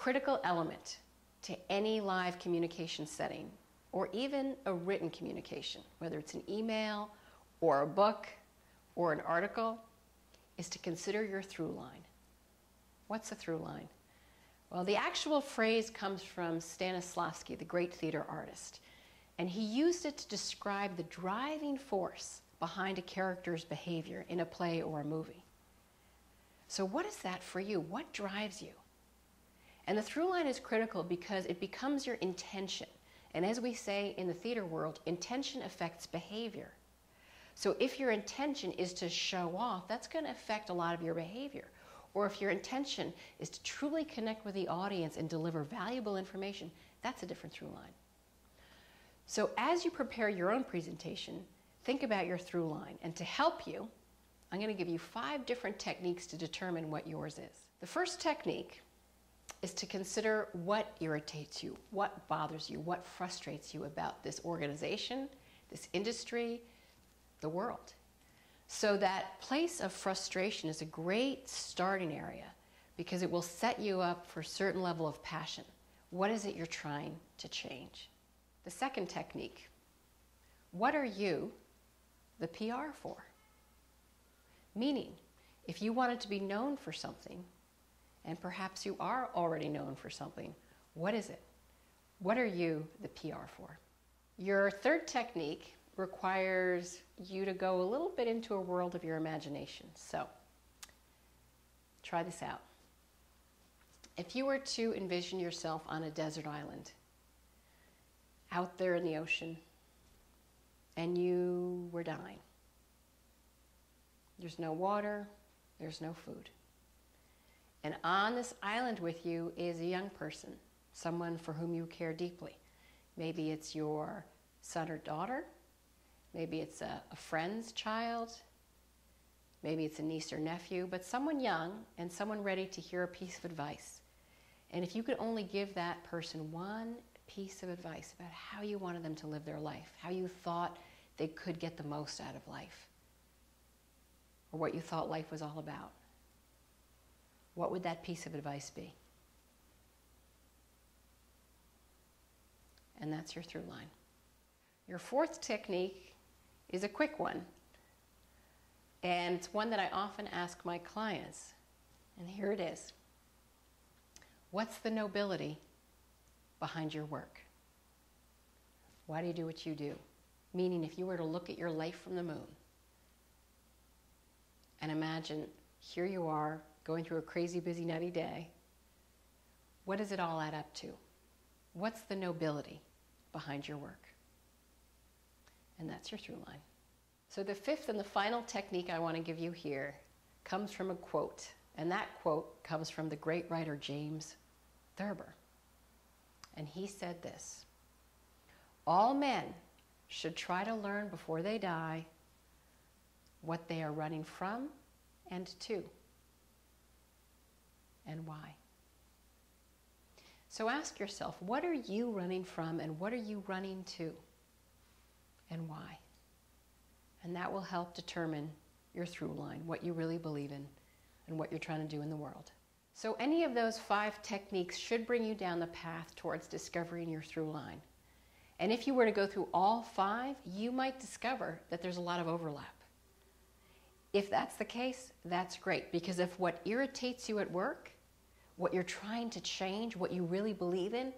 critical element to any live communication setting, or even a written communication, whether it's an email or a book or an article, is to consider your through line. What's a through line? Well, the actual phrase comes from Stanislavski, the great theater artist, and he used it to describe the driving force behind a character's behavior in a play or a movie. So what is that for you? What drives you? And the through line is critical because it becomes your intention. And as we say in the theater world, intention affects behavior. So if your intention is to show off, that's going to affect a lot of your behavior. Or if your intention is to truly connect with the audience and deliver valuable information, that's a different through line. So as you prepare your own presentation, think about your through line. And to help you, I'm going to give you 5 different techniques to determine what yours is. The first technique is to consider what irritates you, what bothers you, what frustrates you about this organization, this industry, the world. So that place of frustration is a great starting area because it will set you up for a certain level of passion. What is it you're trying to change? The second technique, what are you the PR for? Meaning, if you wanted to be known for something, and perhaps you are already known for something, what is it? What are you the PR for? Your third technique requires you to go a little bit into a world of your imagination. So, try this out. If you were to envision yourself on a desert island, out there in the ocean, and you were dying. There's no water, there's no food. And on this island with you is a young person, someone for whom you care deeply. Maybe it's your son or daughter, maybe it's a friend's child, maybe it's a niece or nephew, but someone young and someone ready to hear a piece of advice. And if you could only give that person one piece of advice about how you wanted them to live their life, how you thought they could get the most out of life, or what you thought life was all about, what would that piece of advice be? And that's your through line. Your fourth technique is a quick one. And it's one that I often ask my clients. And here it is. What's the nobility behind your work? Why do you do what you do? Meaning, if you were to look at your life from the moon and imagine here you are going through a crazy, busy, nutty day, what does it all add up to? What's the nobility behind your work? And that's your through line. So the fifth and the final technique I want to give you here comes from a quote. And that quote comes from the great writer James Thurber. And he said this: all men should try to learn before they die what they are running from and to, and why. So ask yourself, what are you running from and what are you running to, and why? And that will help determine your through line, what you really believe in and what you're trying to do in the world. So any of those 5 techniques should bring you down the path towards discovering your through line. And if you were to go through all 5, you might discover that there's a lot of overlap. If that's the case, that's great, because if what irritates you at work, what you're trying to change, what you really believe in,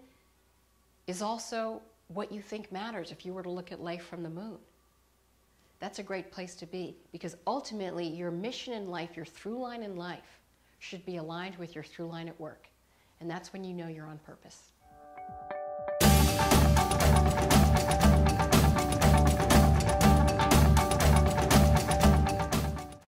is also what you think matters if you were to look at life from the moon, that's a great place to be, because ultimately your mission in life, your through line in life, should be aligned with your through line at work. And that's when you know you're on purpose.